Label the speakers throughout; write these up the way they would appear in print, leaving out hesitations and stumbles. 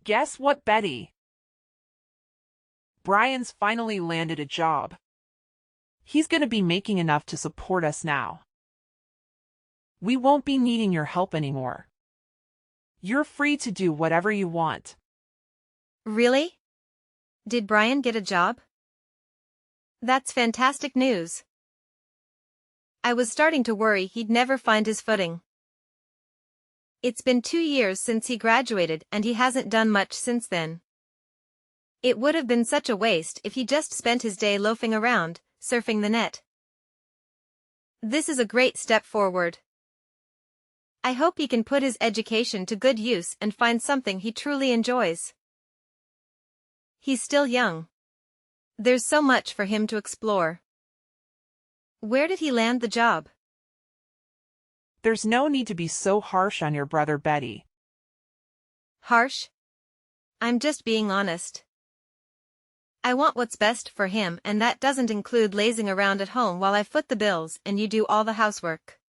Speaker 1: Guess what, Betty? Brian's finally landed a job. He's going to be making enough to support us now. We won't be needing your help anymore. You're free to do whatever you want.
Speaker 2: Really? Did Brian get a job? That's fantastic news. I was starting to worry he'd never find his footing. It's been 2 years since he graduated and he hasn't done much since then. It would have been such a waste if he just spent his day loafing around, surfing the net. This is a great step forward. I hope he can put his education to good use and find something he truly enjoys. He's still young. There's so much for him to explore. Where did he land the job?
Speaker 1: There's no need to be so harsh on your brother, Betty.
Speaker 2: Harsh? I'm just being honest. I want what's best for him, and that doesn't include lazing around at home while I foot the bills and you do all the housework.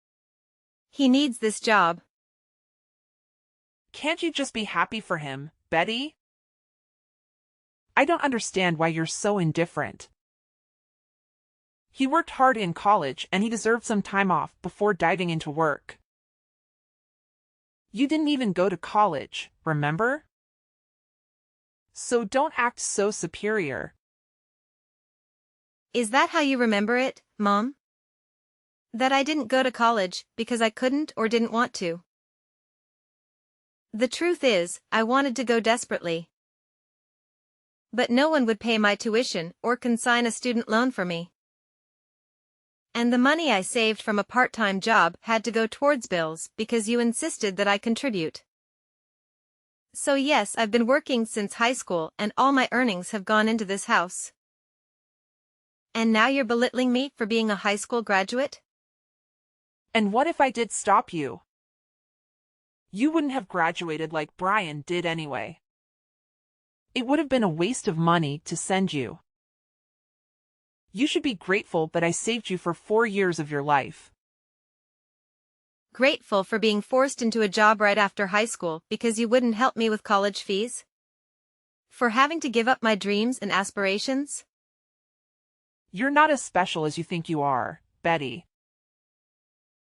Speaker 2: He needs this job.
Speaker 1: Can't you just be happy for him, Betty? I don't understand why you're so indifferent. He worked hard in college and he deserved some time off before diving into work. You didn't even go to college, remember? So don't act so superior.
Speaker 2: Is that how you remember it, Mom? That I didn't go to college because I couldn't or didn't want to? The truth is, I wanted to go desperately. But no one would pay my tuition or consign a student loan for me. And the money I saved from a part-time job had to go towards bills because you insisted that I contribute. So yes, I've been working since high school and all my earnings have gone into this house. And now you're belittling me for being a high school graduate?
Speaker 1: And what if I did stop you? You wouldn't have graduated like Brian did anyway. It would have been a waste of money to send you. You should be grateful that I saved you for 4 years of your life.
Speaker 2: Grateful for being forced into a job right after high school because you wouldn't help me with college fees? For having to give up my dreams and aspirations?
Speaker 1: You're not as special as you think you are, Betty.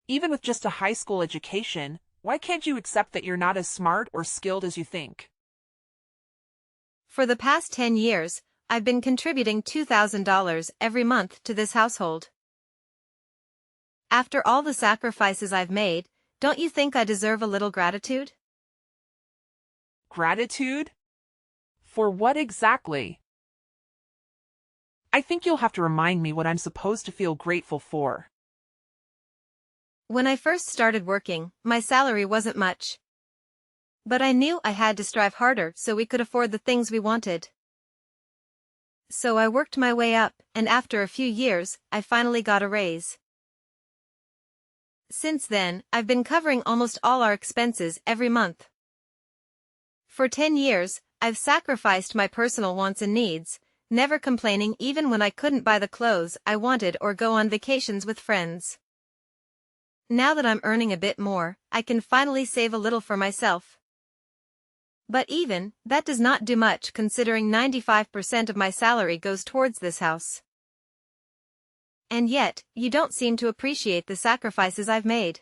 Speaker 1: Even with just a high school education, why can't you accept that you're not as smart or skilled as you think?
Speaker 2: For the past 10 years, I've been contributing $2,000 every month to this household. After all the sacrifices I've made, don't you think I deserve a little gratitude?
Speaker 1: Gratitude? For what exactly? I think you'll have to remind me what I'm supposed to feel grateful for.
Speaker 2: When I first started working, my salary wasn't much. But I knew I had to strive harder so we could afford the things we wanted. So I worked my way up, and after a few years, I finally got a raise. Since then, I've been covering almost all our expenses every month. For 10 years, I've sacrificed my personal wants and needs, never complaining even when I couldn't buy the clothes I wanted or go on vacations with friends. Now that I'm earning a bit more, I can finally save a little for myself. But even that does not do much considering 95% of my salary goes towards this house. And yet, you don't seem to appreciate the sacrifices I've made.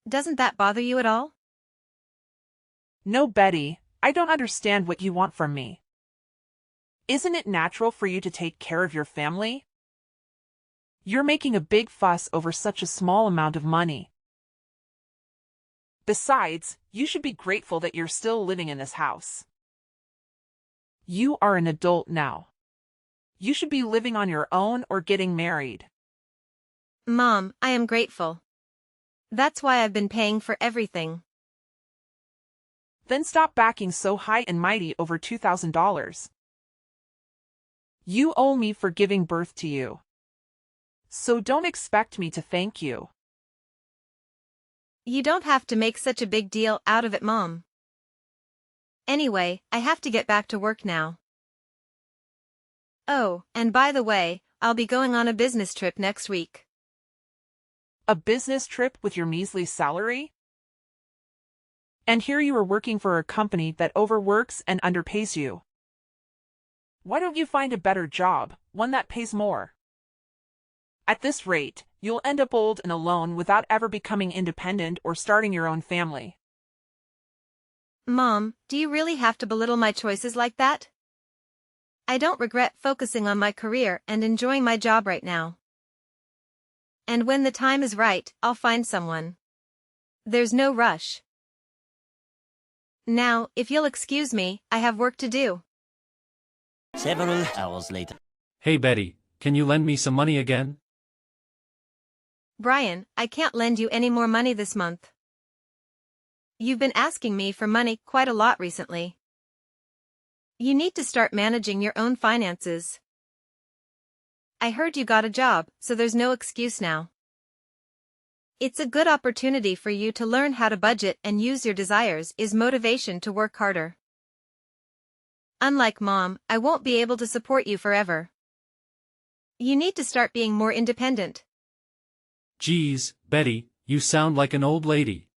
Speaker 2: Doesn't that bother you at all?
Speaker 1: No, Betty, I don't understand what you want from me. Isn't it natural for you to take care of your family? You're making a big fuss over such a small amount of money. Besides, you should be grateful that you're still living in this house. You are an adult now. You should be living on your own or getting married.
Speaker 2: Mom, I am grateful. That's why I've been paying for everything.
Speaker 1: Then stop backing so high and mighty over $2,000. You owe me for giving birth to you. So don't expect me to thank you.
Speaker 2: You don't have to make such a big deal out of it, Mom. Anyway, I have to get back to work now. Oh, and by the way, I'll be going on a business trip next week.
Speaker 1: A business trip with your measly salary? And here you are working for a company that overworks and underpays you. Why don't you find a better job, one that pays more? At this rate, you'll end up old and alone without ever becoming independent or starting your own family.
Speaker 2: Mom, do you really have to belittle my choices like that? I don't regret focusing on my career and enjoying my job right now. And when the time is right, I'll find someone. There's no rush. Now, if you'll excuse me, I have work to do.
Speaker 3: Several hours later.
Speaker 4: Hey Betty, can you lend me some money again?
Speaker 2: Brian, I can't lend you any more money this month. You've been asking me for money quite a lot recently. You need to start managing your own finances. I heard you got a job, so there's no excuse now. It's a good opportunity for you to learn how to budget and use your desires is motivation to work harder. Unlike Mom, I won't be able to support you forever. You need to start being more independent.
Speaker 4: Geez, Betty, you sound like an old lady.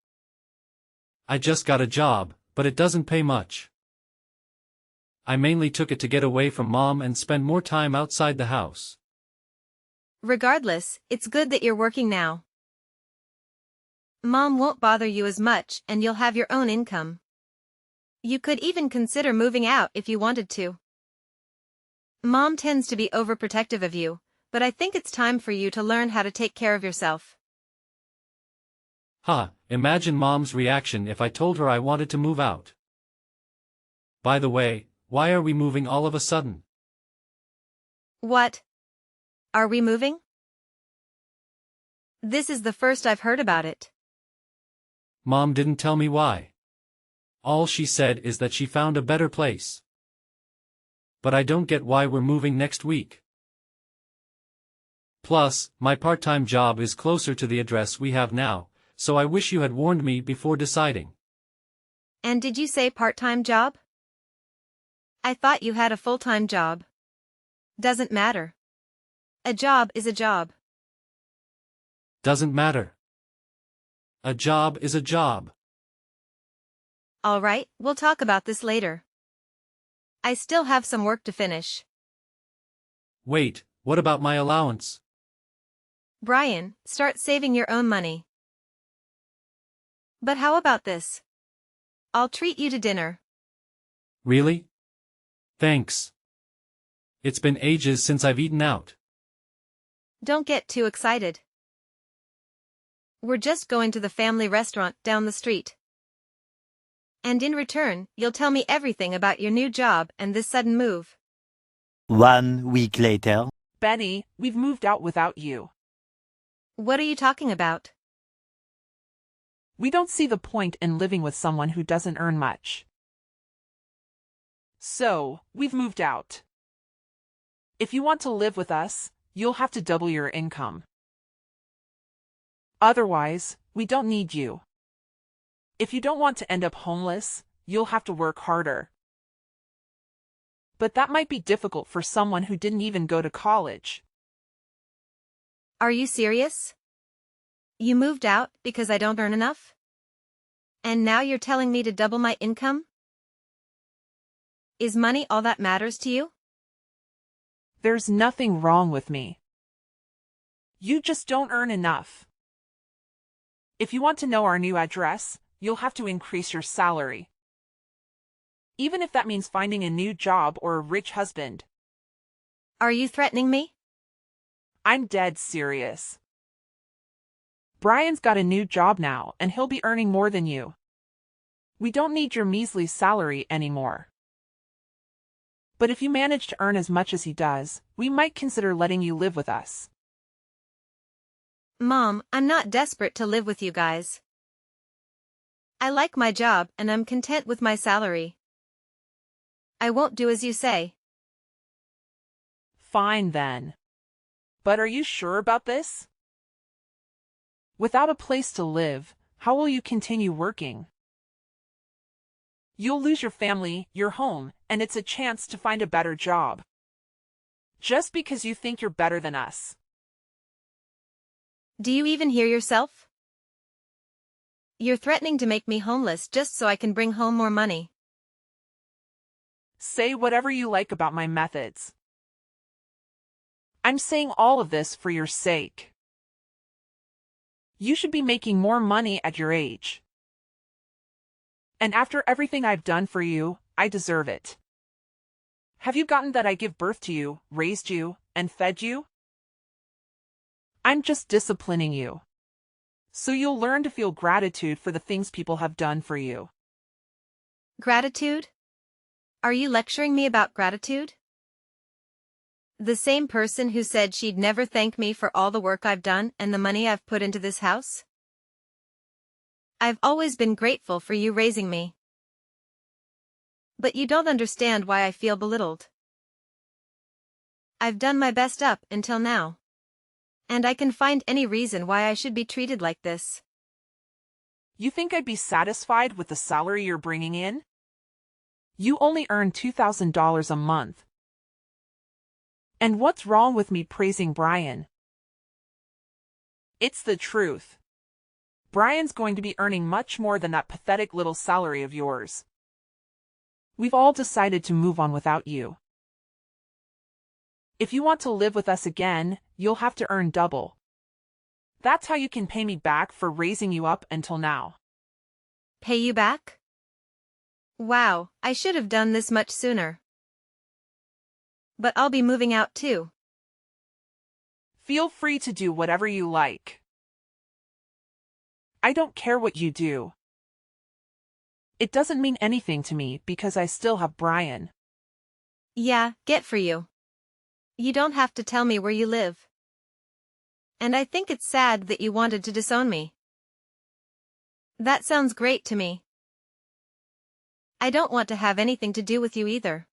Speaker 4: I just got a job, but it doesn't pay much. I mainly took it to get away from Mom and spend more time outside the house.
Speaker 2: Regardless, it's good that you're working now. Mom won't bother you as much and you'll have your own income. You could even consider moving out if you wanted to. Mom tends to be overprotective of you, but I think it's time for you to learn how to take care of yourself.
Speaker 4: Imagine Mom's reaction if I told her I wanted to move out. By the way, why are we moving all of a sudden?
Speaker 2: What? Are we moving? This is the first I've heard about it.
Speaker 4: Mom didn't tell me why. All she said is that she found a better place. But I don't get why we're moving next week. Plus, my part-time job is closer to the address we have now, so I wish you had warned me before deciding.
Speaker 2: And did you say part-time job? I thought you had a full-time job. Doesn't matter. A job is a job.
Speaker 4: Doesn't matter. A job is a job.
Speaker 2: All right, we'll talk about this later. I still have some work to finish.
Speaker 4: Wait, what about my allowance?
Speaker 2: Brian, start saving your own money. But how about this? I'll treat you to dinner.
Speaker 4: Really? Thanks. It's been ages since I've eaten out.
Speaker 2: Don't get too excited. We're just going to the family restaurant down the street. And in return, you'll tell me everything about your new job and this sudden move.
Speaker 3: 1 week later.
Speaker 1: Benny, we've moved out without you.
Speaker 2: What are you talking about?
Speaker 1: We don't see the point in living with someone who doesn't earn much. So, we've moved out. If you want to live with us, you'll have to double your income. Otherwise, we don't need you. If you don't want to end up homeless, you'll have to work harder. But that might be difficult for someone who didn't even go to college.
Speaker 2: Are you serious? You moved out because I don't earn enough? And now you're telling me to double my income? Is money all that matters to you?
Speaker 1: There's nothing wrong with me. You just don't earn enough. If you want to know our new address, you'll have to increase your salary. Even if that means finding a new job or a rich husband.
Speaker 2: Are you threatening me?
Speaker 1: I'm dead serious. Brian's got a new job now and he'll be earning more than you. We don't need your measly salary anymore. But if you manage to earn as much as he does, we might consider letting you live with us.
Speaker 2: Mom, I'm not desperate to live with you guys. I like my job and I'm content with my salary. I won't do as you say.
Speaker 1: Fine then. But are you sure about this? Without a place to live, how will you continue working? You'll lose your family, your home, and it's a chance to find a better job. Just because you think you're better than us.
Speaker 2: Do you even hear yourself? You're threatening to make me homeless just so I can bring home more money.
Speaker 1: Say whatever you like about my methods. I'm saying all of this for your sake. You should be making more money at your age. And after everything I've done for you, I deserve it. Have you gotten that I give birth to you, raised you, and fed you? I'm just disciplining you. So you'll learn to feel gratitude for the things people have done for you.
Speaker 2: Gratitude? Are you lecturing me about gratitude? The same person who said she'd never thank me for all the work I've done and the money I've put into this house? I've always been grateful for you raising me. But you don't understand why I feel belittled. I've done my best up until now. And I can find any reason why I should be treated like this.
Speaker 1: You think I'd be satisfied with the salary you're bringing in? You only earn $2,000 a month. And what's wrong with me praising Brian? It's the truth. Brian's going to be earning much more than that pathetic little salary of yours. We've all decided to move on without you. If you want to live with us again, you'll have to earn double. That's how you can pay me back for raising you up until now.
Speaker 2: Pay you back? Wow, I should have done this much sooner. But I'll be moving out too.
Speaker 1: Feel free to do whatever you like. I don't care what you do. It doesn't mean anything to me because I still have Brian.
Speaker 2: Yeah, get for you. You don't have to tell me where you live. And I think it's sad that you wanted to disown me. That sounds great to me. I don't want to have anything to do with you either.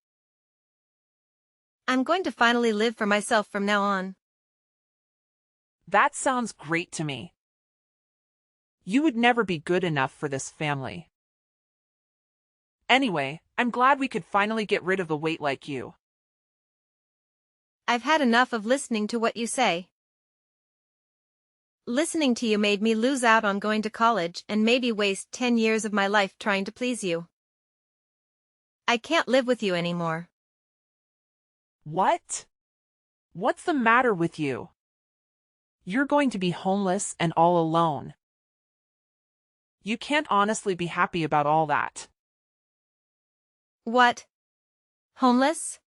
Speaker 2: I'm going to finally live for myself from now on.
Speaker 1: That sounds great to me. You would never be good enough for this family. Anyway, I'm glad we could finally get rid of a weight like you.
Speaker 2: I've had enough of listening to what you say. Listening to you made me lose out on going to college and maybe waste 10 years of my life trying to please you. I can't live with you anymore.
Speaker 1: What? What's the matter with you? You're going to be homeless and all alone. You can't honestly be happy about all that.
Speaker 2: What? Homeless?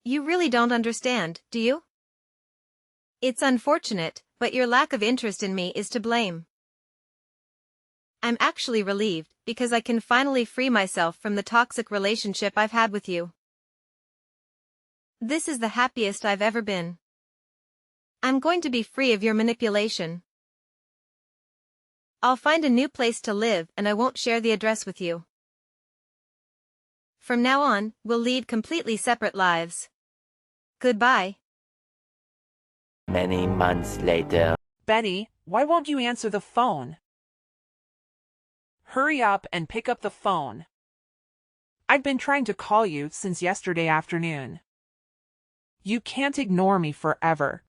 Speaker 2: You really don't understand, do you? It's unfortunate, but your lack of interest in me is to blame. I'm actually relieved because I can finally free myself from the toxic relationship I've had with you. This is the happiest I've ever been. I'm going to be free of your manipulation. I'll find a new place to live and I won't share the address with you. From now on, we'll lead completely separate lives. Goodbye.
Speaker 3: Many months later.
Speaker 1: Betty, why won't you answer the phone? Hurry up and pick up the phone. I've been trying to call you since yesterday afternoon. You can't ignore me forever.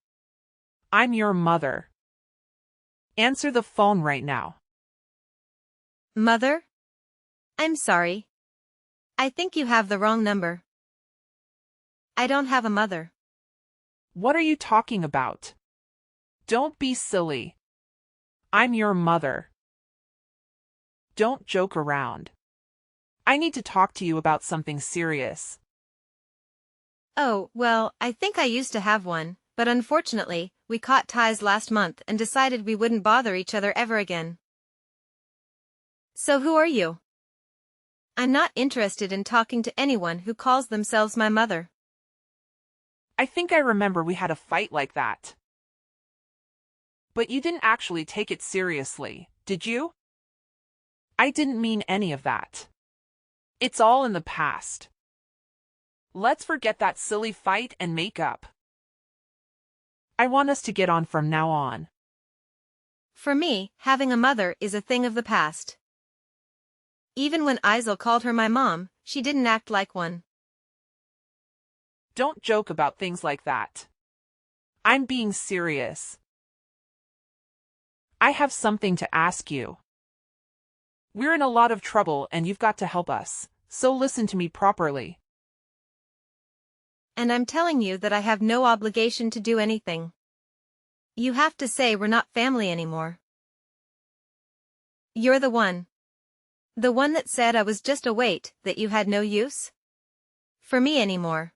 Speaker 1: I'm your mother. Answer the phone right now.
Speaker 2: Mother? I'm sorry. I think you have the wrong number. I don't have a mother.
Speaker 1: What are you talking about? Don't be silly. I'm your mother. Don't joke around. I need to talk to you about something serious.
Speaker 2: Oh, well, I think I used to have one, but unfortunately, we caught ties last month and decided we wouldn't bother each other ever again. So who are you? I'm not interested in talking to anyone who calls themselves my mother.
Speaker 1: I think I remember we had a fight like that. But you didn't actually take it seriously, did you? I didn't mean any of that. It's all in the past. Let's forget that silly fight and make up. I want us to get on from now on.
Speaker 2: For me, having a mother is a thing of the past. Even when Isel called her my mom, she didn't act like one.
Speaker 1: Don't joke about things like that. I'm being serious. I have something to ask you. We're in a lot of trouble and you've got to help us, so listen to me properly.
Speaker 2: And I'm telling you that I have no obligation to do anything. You have to say we're not family anymore. You're the one. The one that said I was just a weight, that you had no use for me anymore.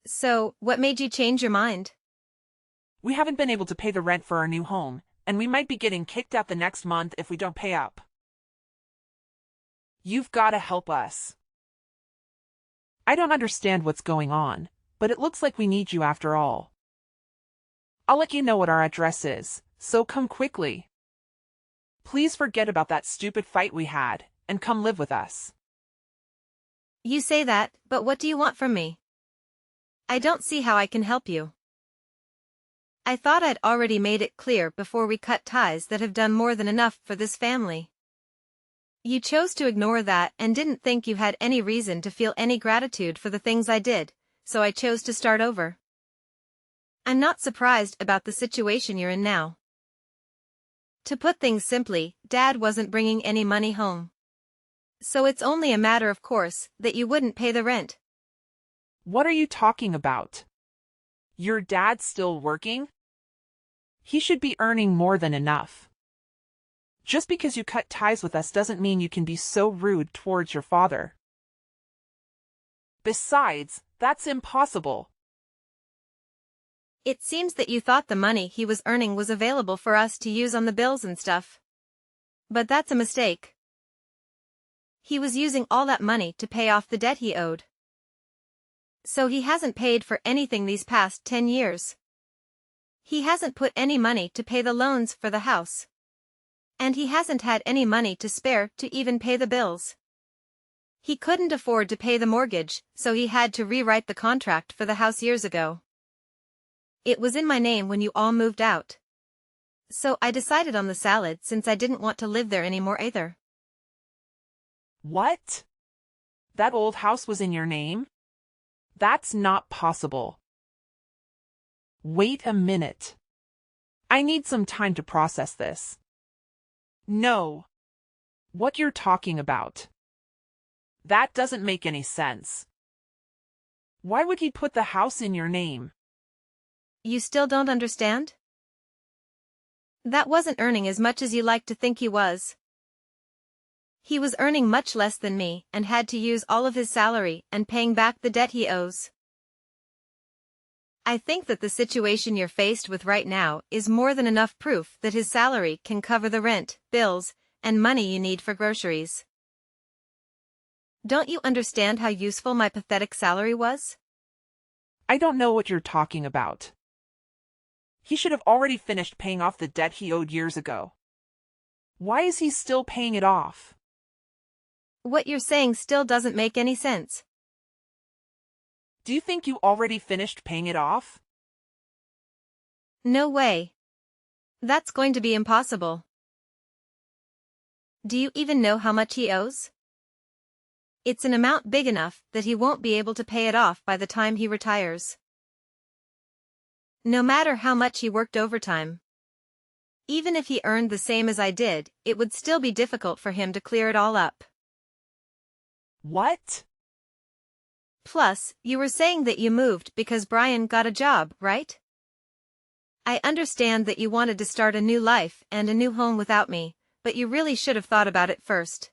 Speaker 2: So, what made you change your mind?
Speaker 1: We haven't been able to pay the rent for our new home, and we might be getting kicked out the next month if we don't pay up. You've got to help us. I don't understand what's going on, but it looks like we need you after all. I'll let you know what our address is, so come quickly. Please forget about that stupid fight we had, and come live with us.
Speaker 2: You say that, but what do you want from me? I don't see how I can help you. I thought I'd already made it clear before we cut ties that have done more than enough for this family. You chose to ignore that and didn't think you had any reason to feel any gratitude for the things I did, so I chose to start over. I'm not surprised about the situation you're in now. To put things simply, Dad wasn't bringing any money home. So it's only a matter of course that you wouldn't pay the rent.
Speaker 1: What are you talking about? Your dad's still working? He should be earning more than enough. Just because you cut ties with us doesn't mean you can be so rude towards your father. Besides, that's impossible.
Speaker 2: It seems that you thought the money he was earning was available for us to use on the bills and stuff. But that's a mistake. He was using all that money to pay off the debt he owed. So he hasn't paid for anything these past 10 years. He hasn't put any money to pay the loans for the house. And he hasn't had any money to spare to even pay the bills. He couldn't afford to pay the mortgage, so he had to rewrite the contract for the house years ago. It was in my name when you all moved out. So I decided on the salad since I didn't want to live there anymore either.
Speaker 1: What? That old house was in your name? That's not possible. Wait a minute. I need some time to process this. No. What you're talking about? That doesn't make any sense. Why would he put the house in your name?
Speaker 2: You still don't understand? That wasn't earning as much as you like to think he was. He was earning much less than me and had to use all of his salary and paying back the debt he owes. I think that the situation you're faced with right now is more than enough proof that his salary can cover the rent, bills, and money you need for groceries. Don't you understand how useful my pathetic salary was?
Speaker 1: I don't know what you're talking about. He should have already finished paying off the debt he owed years ago. Why is he still paying it off?
Speaker 2: What you're saying still doesn't make any sense.
Speaker 1: Do you think you already finished paying it off?
Speaker 2: No way. That's going to be impossible. Do you even know how much he owes? It's an amount big enough that he won't be able to pay it off by the time he retires. No matter how much he worked overtime. Even if he earned the same as I did, it would still be difficult for him to clear it all up.
Speaker 1: What?
Speaker 2: Plus, you were saying that you moved because Brian got a job, right? I understand that you wanted to start a new life and a new home without me, but you really should have thought about it first.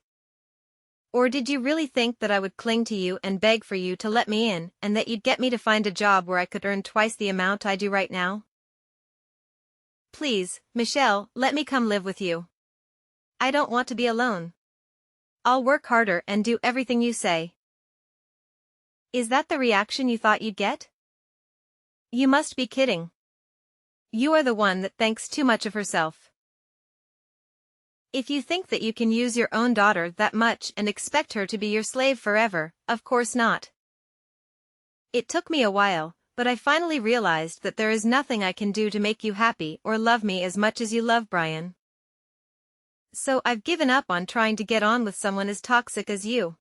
Speaker 2: Or did you really think that I would cling to you and beg for you to let me in, and that you'd get me to find a job where I could earn twice the amount I do right now? Please, Michelle, let me come live with you. I don't want to be alone. I'll work harder and do everything you say. Is that the reaction you thought you'd get? You must be kidding. You are the one that thinks too much of herself. If you think that you can use your own daughter that much and expect her to be your slave forever, of course not. It took me a while, but I finally realized that there is nothing I can do to make you happy or love me as much as you love Brian. So I've given up on trying to get on with someone as toxic as you.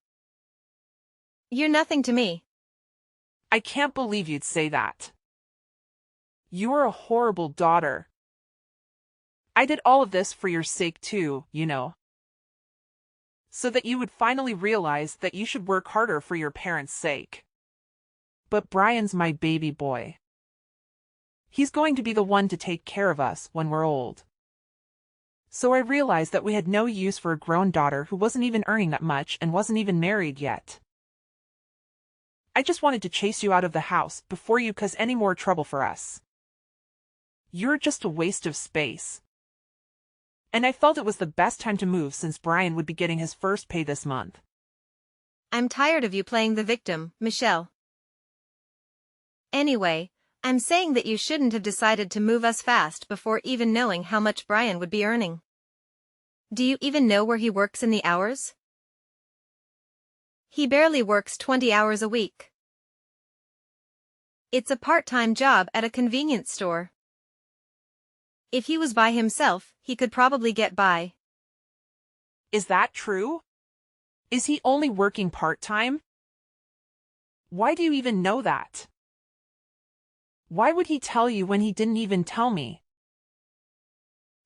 Speaker 2: You're nothing to me.
Speaker 1: I can't believe you'd say that. You're a horrible daughter. I did all of this for your sake too, you know. so that you would finally realize that you should work harder for your parents' sake. But Brian's my baby boy. He's going to be the one to take care of us when we're old. So I realized that we had no use for a grown daughter who wasn't even earning that much and wasn't even married yet. I just wanted to chase you out of the house before you cause any more trouble for us. You're just a waste of space. And I felt it was the best time to move since Brian would be getting his first pay this month.
Speaker 2: I'm tired of you playing the victim, Michelle. Anyway, I'm saying that you shouldn't have decided to move us fast before even knowing how much Brian would be earning. Do you even know where he works in the hours? He barely works 20 hours a week. It's a part-time job at a convenience store. If he was by himself, he could probably get by.
Speaker 1: Is that true? Is he only working part-time? Why do you even know that? Why would he tell you when he didn't even tell me?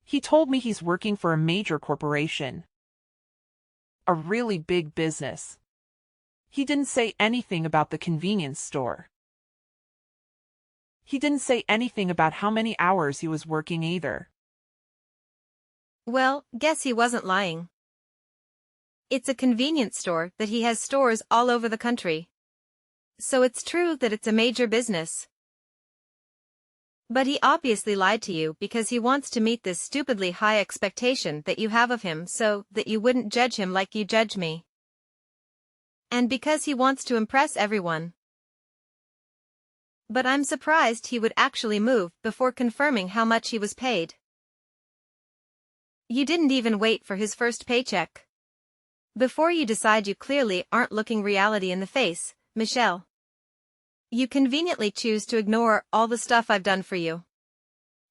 Speaker 1: He told me he's working for a major corporation. A really big business. He didn't say anything about the convenience store. He didn't say anything about how many hours he was working either.
Speaker 2: Well, guess he wasn't lying. It's a convenience store that he has stores all over the country. So it's true that it's a major business. But he obviously lied to you because he wants to meet this stupidly high expectation that you have of him so that you wouldn't judge him like you judge me. And because he wants to impress everyone. But I'm surprised he would actually move before confirming how much he was paid. You didn't even wait for his first paycheck. Before you decide, you clearly aren't looking reality in the face, Michelle. You conveniently choose to ignore all the stuff I've done for you.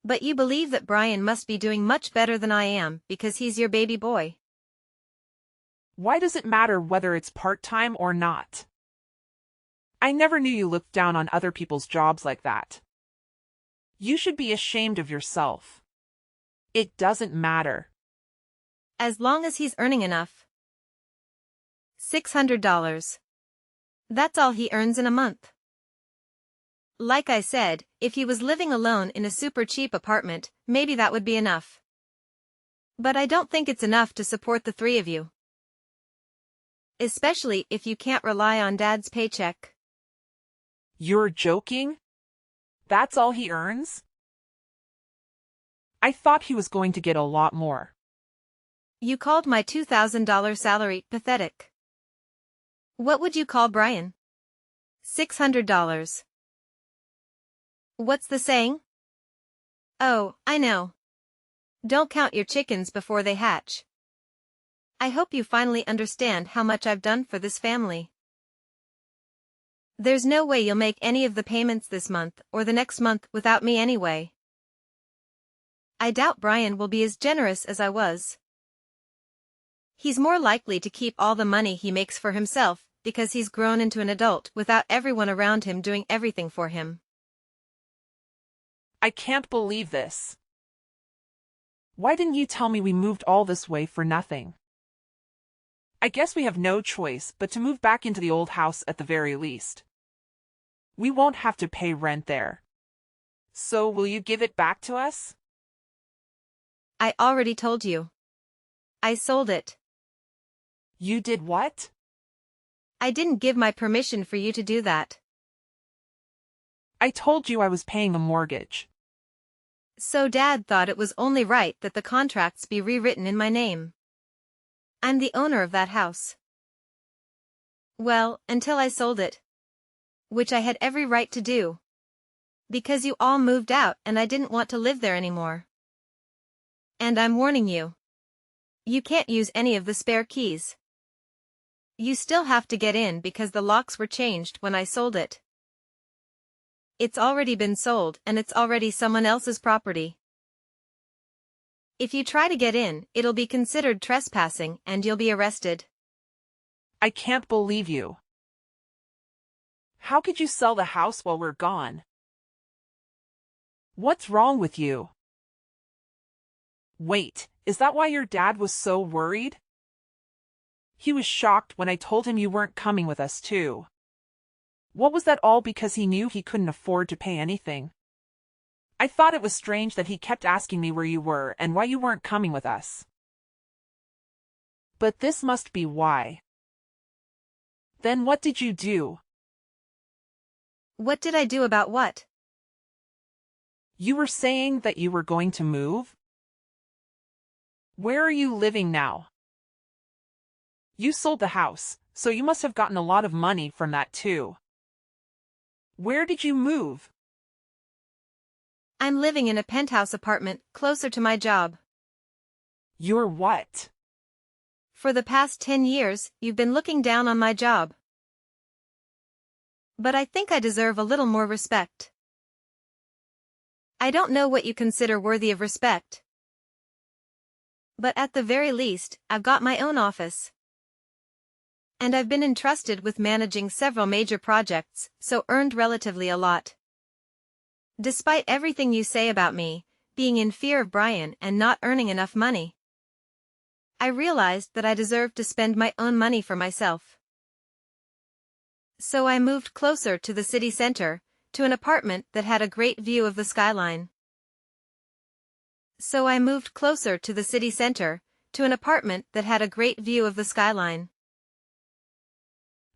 Speaker 2: But you believe that Brian must be doing much better than I am because he's your baby boy.
Speaker 1: Why does it matter whether it's part-time or not? I never knew you looked down on other people's jobs like that. You should be ashamed of yourself. It doesn't matter.
Speaker 2: As long as he's earning enough. $600. That's all he earns in a month. Like I said, if he was living alone in a super cheap apartment, maybe that would be enough. But I don't think it's enough to support the three of you. Especially if you can't rely on Dad's paycheck.
Speaker 1: You're joking? That's all he earns? I thought he was going to get a lot more.
Speaker 2: You called my $2,000 salary pathetic. What would you call Brian? $600. What's the saying? Oh, I know. Don't count your chickens before they hatch. I hope you finally understand how much I've done for this family. There's no way you'll make any of the payments this month or the next month without me anyway. I doubt Brian will be as generous as I was. He's more likely to keep all the money he makes for himself because he's grown into an adult without everyone around him doing everything for him.
Speaker 1: I can't believe this. Why didn't you tell me we moved all this way for nothing? I guess we have no choice but to move back into the old house at the very least. We won't have to pay rent there. So will you give it back to us?
Speaker 2: I already told you. I sold it.
Speaker 1: You did what?
Speaker 2: I didn't give my permission for you to do that.
Speaker 1: I told you I was paying a mortgage.
Speaker 2: So Dad thought it was only right that the contracts be rewritten in my name. I'm the owner of that house. Well, until I sold it. Which I had every right to do. Because you all moved out and I didn't want to live there anymore. And I'm warning you. You can't use any of the spare keys. You still have to get in because the locks were changed when I sold it. It's already been sold and it's already someone else's property. If you try to get in, it'll be considered trespassing and you'll be arrested.
Speaker 1: I can't believe you. How could you sell the house while we're gone? What's wrong with you? Wait, is that why your dad was so worried? He was shocked when I told him you weren't coming with us too. What was that all because he knew he couldn't afford to pay anything? I thought it was strange that he kept asking me where you were and why you weren't coming with us. But this must be why. Then what did you do?
Speaker 2: What did I do about what?
Speaker 1: You were saying that you were going to move? Where are you living now? You sold the house, so you must have gotten a lot of money from that too. Where did you move?
Speaker 2: I'm living in a penthouse apartment closer to my job.
Speaker 1: You're what?
Speaker 2: For the past 10 years, you've been looking down on my job. But I think I deserve a little more respect. I don't know what you consider worthy of respect. But at the very least, I've got my own office. And I've been entrusted with managing several major projects, so earned relatively a lot. Despite everything you say about me, being in fear of Brian and not earning enough money, I realized that I deserved to spend my own money for myself. So I moved closer to the city center, to an apartment that had a great view of the skyline. So I moved closer to the city center, to an apartment that had a great view of the skyline.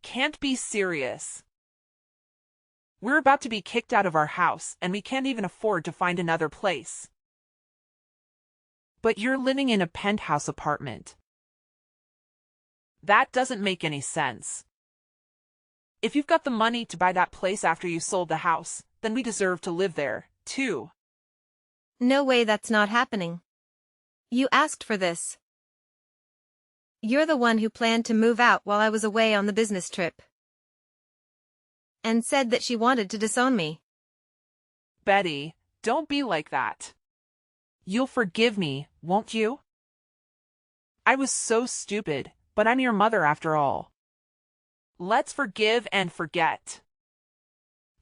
Speaker 1: Can't be serious. We're about to be kicked out of our house and we can't even afford to find another place. But you're living in a penthouse apartment. That doesn't make any sense. If you've got the money to buy that place after you sold the house, then we deserve to live there, too.
Speaker 2: No way, that's not happening. You asked for this. You're the one who planned to move out while I was away on the business trip. And said that she wanted to disown me.
Speaker 1: Betty, don't be like that. You'll forgive me, won't you? I was so stupid, but I'm your mother after all. Let's forgive and forget.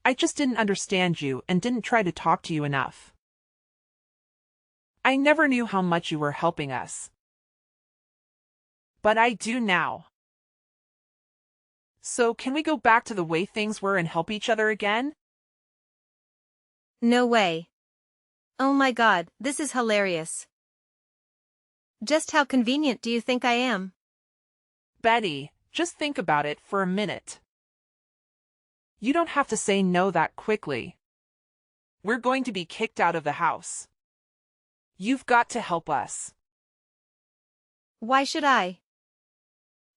Speaker 1: I just didn't understand you and didn't try to talk to you enough. I never knew how much you were helping us. But I do now. So can we go back to the way things were and help each other again?
Speaker 2: No way. Oh my God, this is hilarious. Just how convenient do you think I am?
Speaker 1: Betty, just think about it for a minute. You don't have to say no that quickly. We're going to be kicked out of the house. You've got to help us.
Speaker 2: Why should I?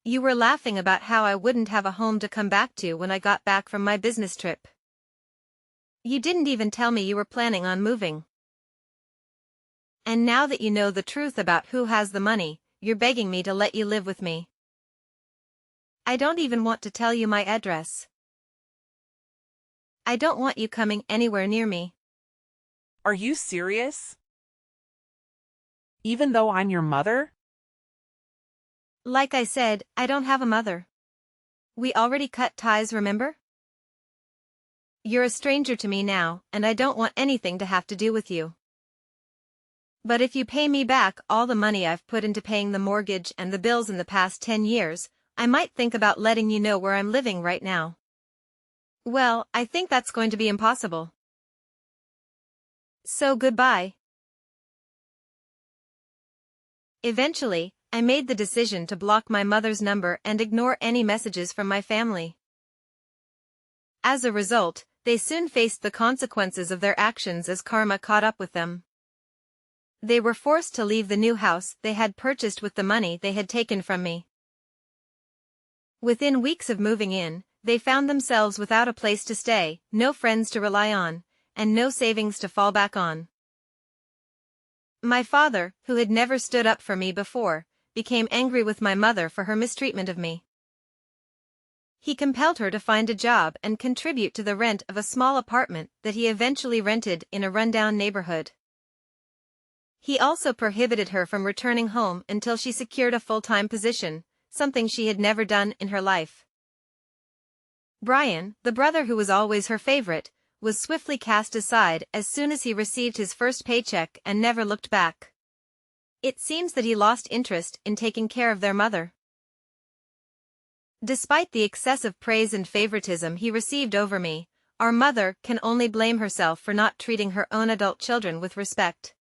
Speaker 2: You were laughing about how I wouldn't have a home to come back to when I got back from my business trip. You didn't even tell me you were planning on moving. And now that you know the truth about who has the money, you're begging me to let you live with me. I don't even want to tell you my address. I don't want you coming anywhere near me.
Speaker 1: Are you serious? Even though I'm your mother?
Speaker 2: Like I said, I don't have a mother. We already cut ties, remember? You're a stranger to me now, and I don't want anything to have to do with you. But if you pay me back all the money I've put into paying the mortgage and the bills in the past 10 years, I might think about letting you know where I'm living right now. Well, I think that's going to be impossible. So goodbye. Eventually, I made the decision to block my mother's number and ignore any messages from my family. As a result, they soon faced the consequences of their actions as karma caught up with them. They were forced to leave the new house they had purchased with the money they had taken from me. Within weeks of moving in, they found themselves without a place to stay, no friends to rely on, and no savings to fall back on. My father, who had never stood up for me before, became angry with my mother for her mistreatment of me. He compelled her to find a job and contribute to the rent of a small apartment that he eventually rented in a rundown neighborhood. He also prohibited her from returning home until she secured a full-time position, something she had never done in her life. Brian, the brother who was always her favorite, was swiftly cast aside as soon as he received his first paycheck and never looked back. It seems that he lost interest in taking care of their mother. Despite the excessive praise and favoritism he received over me, our mother can only blame herself for not treating her own adult children with respect.